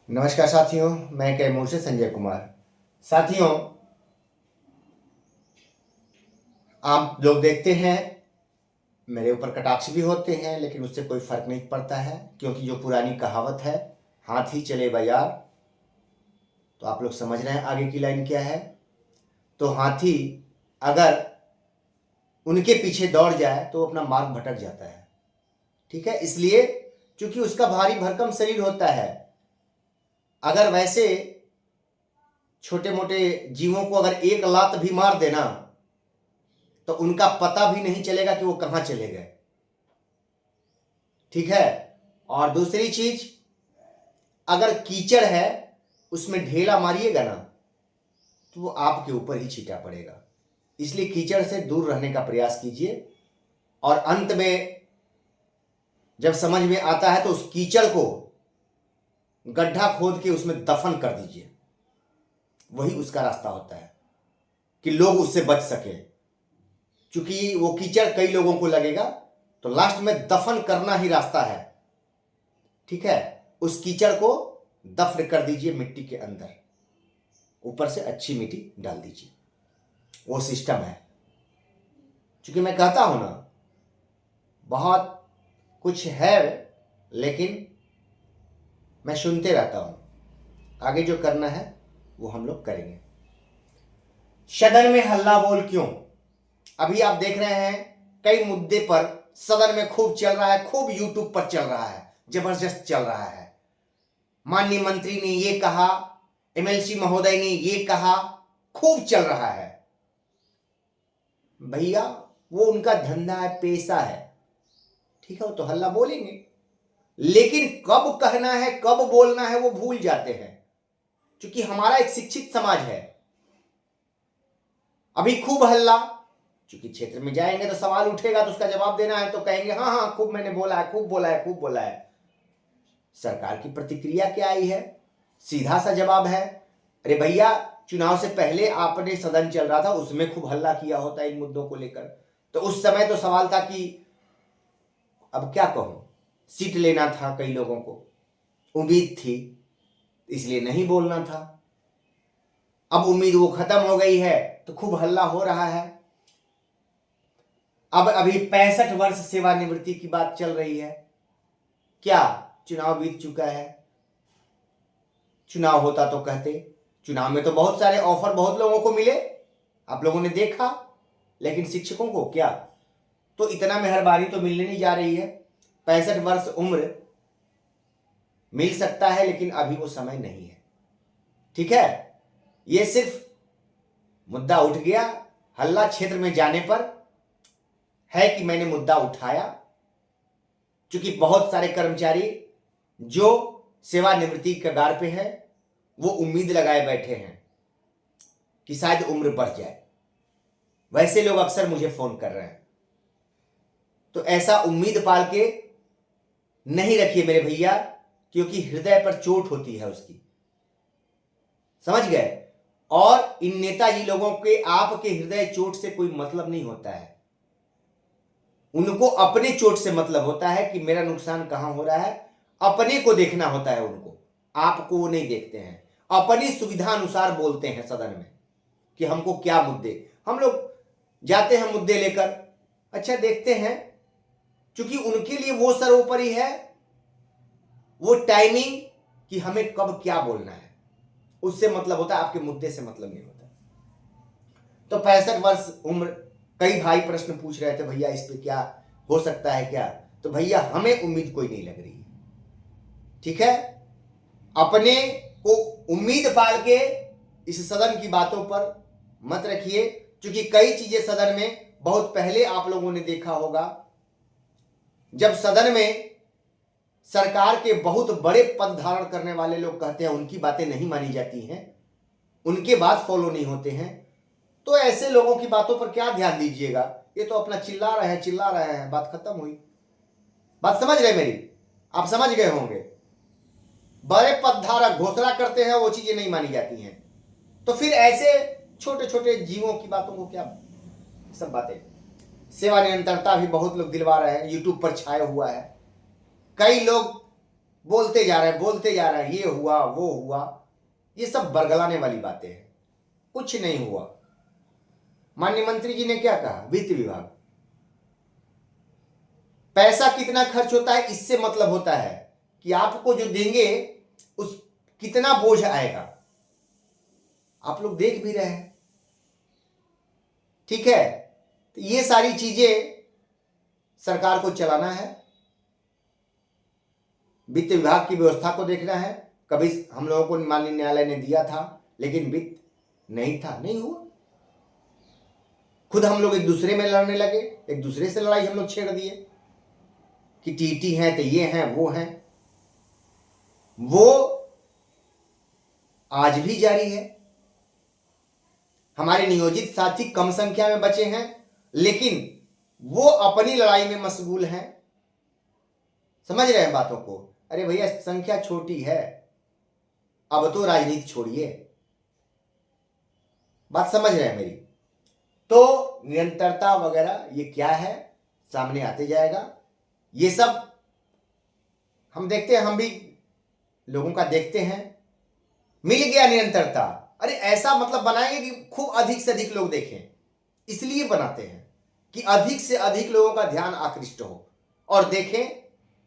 नमस्कार साथियों, मैं कैमूर से संजय कुमार। साथियों, आप लोग देखते हैं मेरे ऊपर कटाक्ष भी होते हैं, लेकिन उससे कोई फर्क नहीं पड़ता है, क्योंकि जो पुरानी कहावत है, हाथी चले बाजार, तो आप लोग समझ रहे हैं आगे की लाइन क्या है। तो हाथी अगर उनके पीछे दौड़ जाए तो अपना मार्ग भटक जाता है। ठीक है, इसलिए चूंकि उसका भारी भरकम शरीर होता है, अगर वैसे छोटे मोटे जीवों को अगर एक लात भी मार देना तो उनका पता भी नहीं चलेगा कि वो कहां चले गए। ठीक है। और दूसरी चीज, अगर कीचड़ है उसमें ढेला मारिएगा ना तो वो आपके ऊपर ही छीटा पड़ेगा। इसलिए कीचड़ से दूर रहने का प्रयास कीजिए, और अंत में जब समझ में आता है तो उस कीचड़ को गड्ढा खोद के उसमें दफन कर दीजिए। वही उसका रास्ता होता है कि लोग उससे बच सके। क्योंकि वो कीचड़ कई लोगों को लगेगा, तो लास्ट में दफन करना ही रास्ता है। ठीक है, उस कीचड़ को दफन कर दीजिए मिट्टी के अंदर, ऊपर से अच्छी मिट्टी डाल दीजिए। वो सिस्टम है। क्योंकि मैं कहता हूं ना, बहुत कुछ है, लेकिन मैं सुनते रहता हूं। आगे जो करना है वो हम लोग करेंगे। सदन में हल्ला बोल क्यों? अभी आप देख रहे हैं कई मुद्दे पर सदन में खूब चल रहा है, खूब यूट्यूब पर चल रहा है, जबरदस्त चल रहा है। माननीय मंत्री ने ये कहा, एमएलसी महोदय ने ये कहा, खूब चल रहा है। भैया, वो उनका धंधा है, पेशा है। ठीक है, वो तो हल्ला बोलेंगे, लेकिन कब कहना है, कब बोलना है, वो भूल जाते हैं। क्योंकि हमारा एक शिक्षित समाज है। अभी खूब हल्ला, क्योंकि क्षेत्र में जाएंगे तो सवाल उठेगा, तो उसका जवाब देना है, तो कहेंगे हाँ हाँ खूब मैंने बोला है, खूब बोला है, खूब बोला है। सरकार की प्रतिक्रिया क्या आई है? सीधा सा जवाब है, अरे भैया, चुनाव से पहले आपने सदन चल रहा था, उसमें खूब हल्ला किया होता इन मुद्दों को लेकर। तो उस समय तो सवाल था कि अब क्या कहूं, सीट लेना था, कई लोगों को उम्मीद थी, इसलिए नहीं बोलना था। अब उम्मीद वो खत्म हो गई है, तो खूब हल्ला हो रहा है। अब अभी 65 वर्ष सेवानिवृत्ति की बात चल रही है। क्या चुनाव बीत चुका है? चुनाव होता तो कहते, चुनाव में तो बहुत सारे ऑफर बहुत लोगों को मिले, आप लोगों ने देखा, लेकिन शिक्षकों को क्या? तो इतना मेहरबानी तो मिलने नहीं जा रही है। 65 वर्ष उम्र मिल सकता है, लेकिन अभी वो समय नहीं है। ठीक है, ये सिर्फ मुद्दा उठ गया हल्ला क्षेत्र में जाने पर है कि मैंने मुद्दा उठाया। क्योंकि बहुत सारे कर्मचारी जो सेवानिवृत्ति के कगार पे हैं, वो उम्मीद लगाए बैठे हैं कि शायद उम्र बढ़ जाए। वैसे लोग अक्सर मुझे फोन कर रहे हैं। तो ऐसा उम्मीद पाल के नहीं रखिए मेरे भैया, क्योंकि हृदय पर चोट होती है उसकी। समझ गए? और इन नेताजी लोगों के आपके हृदय चोट से कोई मतलब नहीं होता है। उनको अपने चोट से मतलब होता है कि मेरा नुकसान कहां हो रहा है। अपने को देखना होता है उनको, आपको वो नहीं देखते हैं। अपनी सुविधा अनुसार बोलते हैं सदन में कि हमको क्या मुद्दे, हम लोग जाते हैं मुद्दे लेकर, अच्छा देखते हैं, क्योंकि उनके लिए वो सर्वोपरि है, वो टाइमिंग कि हमें कब क्या बोलना है, उससे मतलब होता है, आपके मुद्दे से मतलब नहीं होता। तो 65 वर्ष उम्र, कई भाई प्रश्न पूछ रहे थे, भैया इस पे क्या हो सकता है क्या? तो भैया हमें उम्मीद कोई नहीं लग रही है। ठीक है, अपने को उम्मीद पाल के इस सदन की बातों पर मत रखिए। क्योंकि कई चीजें सदन में बहुत पहले आप लोगों ने देखा होगा, जब सदन में सरकार के बहुत बड़े पद धारण करने वाले लोग कहते हैं उनकी बातें नहीं मानी जाती हैं, उनके बात फॉलो नहीं होते हैं, तो ऐसे लोगों की बातों पर क्या ध्यान दीजिएगा? ये तो अपना चिल्ला रहे हैं, चिल्ला रहे हैं, बात खत्म हुई। बात समझ रहे मेरी? आप समझ गए होंगे। बड़े पदधारक घोषणा करते हैं, वो चीजें नहीं मानी जाती हैं, तो फिर ऐसे छोटे छोटे जीवों की बातों को क्या सब बातें। सेवा निरंतरता भी बहुत लोग दिलवा रहे हैं, यूट्यूब पर छाया हुआ है। कई लोग बोलते जा रहे हैं, ये हुआ वो हुआ, ये सब बरगलाने वाली बातें हैं, कुछ नहीं हुआ। माननीय मंत्री जी ने क्या कहा, वित्त विभाग, पैसा कितना खर्च होता है इससे मतलब होता है कि आपको जो देंगे उस कितना बोझ आएगा। आप लोग देख भी रहे हैं, ठीक है। तो ये सारी चीजें सरकार को चलाना है, वित्त विभाग की व्यवस्था को देखना है। कभी हम लोगों को माननीय न्यायालय ने दिया था, लेकिन वित्त नहीं था, नहीं हुआ। खुद हम लोग एक दूसरे में लड़ने लगे, एक दूसरे से लड़ाई हम लोग छेड़ दिए कि टीटी हैं तो ये हैं वो हैं। वो आज भी जारी है। हमारे नियोजित साथी कम संख्या में बचे हैं, लेकिन वो अपनी लड़ाई में मशगूल हैं। समझ रहे हैं बातों को? अरे भैया, संख्या छोटी है, अब तो राजनीति छोड़िए, बात समझ रहे हैं मेरी? तो निरंतरता वगैरह ये क्या है, सामने आते जाएगा। ये सब हम देखते हैं, हम भी लोगों का देखते हैं। मिल गया निरंतरता, अरे ऐसा मतलब बनाएंगे कि खूब अधिक से अधिक लोग देखें, इसलिए बनाते हैं कि अधिक से अधिक लोगों का ध्यान आकृष्ट हो और देखें,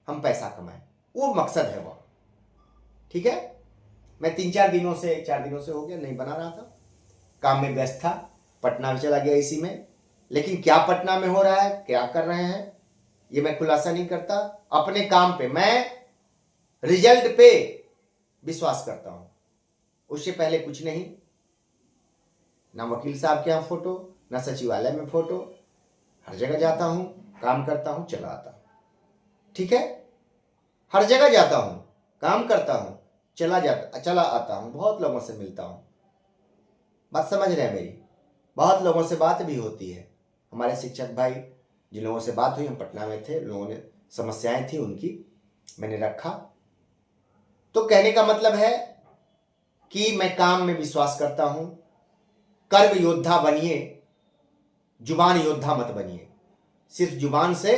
हम पैसा कमाएं, वो मकसद है वो। ठीक है। मैं 4 दिनों से हो गया नहीं बना रहा था, काम में व्यस्त था, पटना में चला गया इसी में। लेकिन क्या पटना में हो रहा है, क्या कर रहे हैं, ये मैं खुलासा नहीं करता। अपने काम पे मैं रिजल्ट पे विश्वास करता हूं, उससे पहले कुछ नहीं। ना वकील साहब के यहाँ फोटो, ना सचिवालय में फोटो, हर जगह जाता हूं, काम करता हूं, चला आता हूं। ठीक है, हर जगह जाता हूं, काम करता हूं, चला आता हूं, बहुत लोगों से मिलता हूं। बात समझ रहे हैं मेरी? बहुत लोगों से बात भी होती है। हमारे शिक्षक भाई जिन लोगों से बात हुई, हम पटना में थे, लोगों ने समस्याएं थी उनकी, मैंने रखा। तो कहने का मतलब है कि मैं काम में विश्वास करता हूं। कर्म योद्धा बनिए, जुबान योद्धा मत बनिए। सिर्फ जुबान से,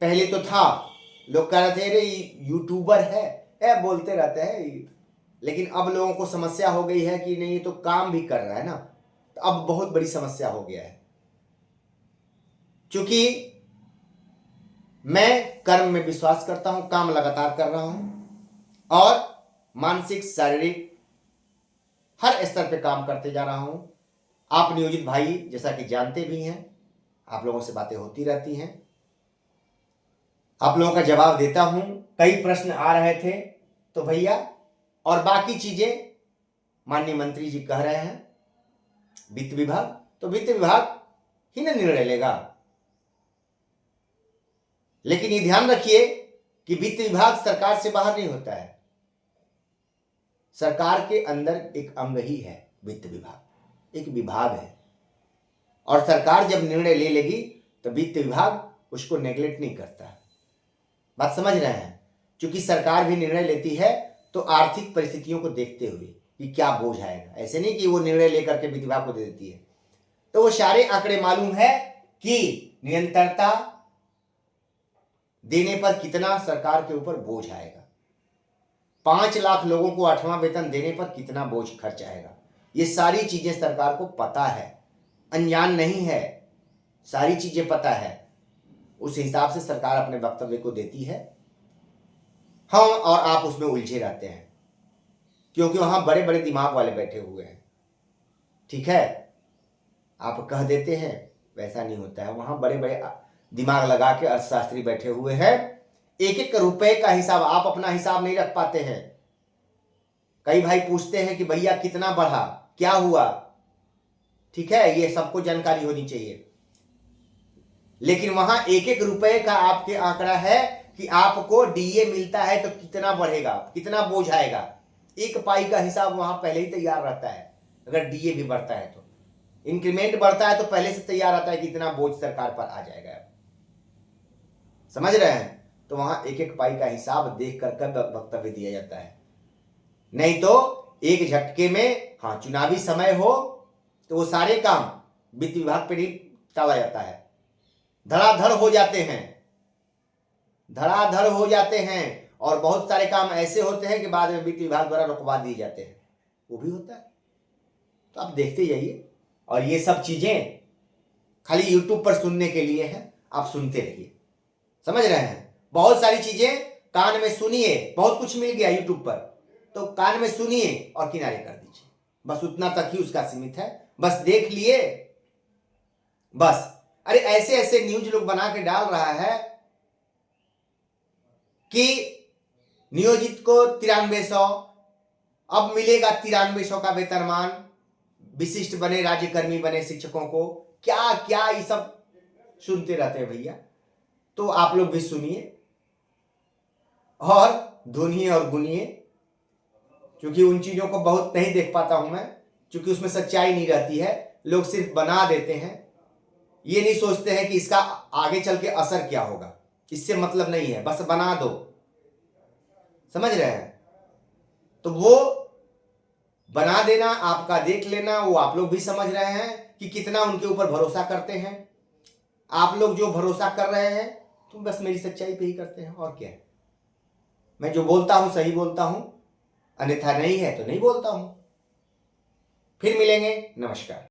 पहले तो था लोग कह रहे थे रे यूट्यूबर है बोलते रहते हैं, लेकिन अब लोगों को समस्या हो गई है कि नहीं, ये तो काम भी कर रहा है ना, तो अब बहुत बड़ी समस्या हो गया है। क्योंकि मैं कर्म में विश्वास करता हूं, काम लगातार कर रहा हूं और मानसिक शारीरिक हर स्तर पे काम करते जा रहा हूं। आप नियोजित भाई जैसा कि जानते भी हैं, आप लोगों से बातें होती रहती हैं, आप लोगों का जवाब देता हूं। कई प्रश्न आ रहे थे तो भैया, और बाकी चीजें माननीय मंत्री जी कह रहे हैं वित्त विभाग, तो वित्त विभाग ही ना निर्णय लेगा। लेकिन ये ध्यान रखिए कि वित्त विभाग सरकार से बाहर नहीं होता है, सरकार के अंदर एक अंग ही है वित्त विभाग, एक विभाग है। और सरकार जब निर्णय ले लेगी तो वित्त विभाग उसको नेगलेक्ट नहीं करता। बात समझ रहे हैं? क्योंकि सरकार भी निर्णय लेती है तो आर्थिक परिस्थितियों को देखते हुए कि क्या बोझ आएगा, ऐसे नहीं कि वो निर्णय लेकर के वित्त विभाग को दे देती है। तो वो सारे आंकड़े मालूम है कि निरंतरता देने पर कितना सरकार के ऊपर बोझ आएगा, 5 लाख लोगों को 8वां वेतन देने पर कितना बोझ खर्च आएगा। ये सारी चीजें सरकार को पता है, अनजान नहीं है, सारी चीजें पता है। उस हिसाब से सरकार अपने वक्तव्य को देती है। हम और आप उसमें उलझे रहते हैं क्योंकि वहां बड़े बड़े दिमाग वाले बैठे हुए हैं। ठीक है, आप कह देते हैं, वैसा नहीं होता है। वहां बड़े बड़े दिमाग लगा के अर्थशास्त्री बैठे हुए हैं। एक एक रुपए का हिसाब, आप अपना हिसाब नहीं रख पाते हैं। कई भाई पूछते हैं कि भैया कितना बढ़ा, क्या हुआ। ठीक है, ये सबको जानकारी होनी चाहिए। लेकिन वहां एक एक रुपए का आपके आंकड़ा है कि आपको डीए मिलता है तो कितना बढ़ेगा, कितना बोझ आएगा। एक पाई का हिसाब वहां पहले ही तैयार रहता है। अगर डीए भी बढ़ता है तो, इंक्रीमेंट बढ़ता है तो पहले से तैयार रहता है कि इतना बोझ सरकार पर आ जाएगा। समझ रहे हैं? तो वहां एक एक पाई का हिसाब देख कर वक्तव्य दिया जाता है। नहीं तो एक झटके में, हाँ चुनावी समय हो तो वो सारे काम वित्त विभाग पे नहीं टाला जाता है, धड़ाधड़ हो जाते हैं, धड़ाधड़ हो जाते हैं। और बहुत सारे काम ऐसे होते हैं कि बाद में वित्त विभाग द्वारा रुकवा दिए जाते हैं, वो भी होता है। तो आप देखते जाइए, और ये सब चीजें खाली यूट्यूब पर सुनने के लिए है, आप सुनते रहिए, समझ रहे हैं। बहुत सारी चीजें कान में सुनिए, बहुत कुछ मिल गया यूट्यूब पर, तो कान में सुनिए और किनारे कर दीजिए, बस उतना तक ही उसका सीमित है। बस देख लिए बस। अरे ऐसे ऐसे न्यूज लोग बना के डाल रहा है कि नियोजित को 9300, अब मिलेगा 9300 का वेतनमान, विशिष्ट बने, राज्यकर्मी बने शिक्षकों को, क्या क्या ये सब सुनते रहते हैं भैया। तो आप लोग भी सुनिए और धुनिए और गुनिए, क्योंकि उन चीजों को बहुत नहीं देख पाता हूं मैं, क्योंकि उसमें सच्चाई नहीं रहती है। लोग सिर्फ बना देते हैं, ये नहीं सोचते हैं कि इसका आगे चल के असर क्या होगा, इससे मतलब नहीं है, बस बना दो, समझ रहे हैं। तो वो बना देना, आपका देख लेना, वो आप लोग भी समझ रहे हैं कि कितना उनके ऊपर भरोसा करते हैं। आप लोग जो भरोसा कर रहे हैं तो बस मेरी सच्चाई पे ही करते हैं, और क्या है। मैं जो बोलता हूं सही बोलता हूं, अन्यथा नहीं है तो नहीं बोलता हूं। फिर मिलेंगे, नमस्कार।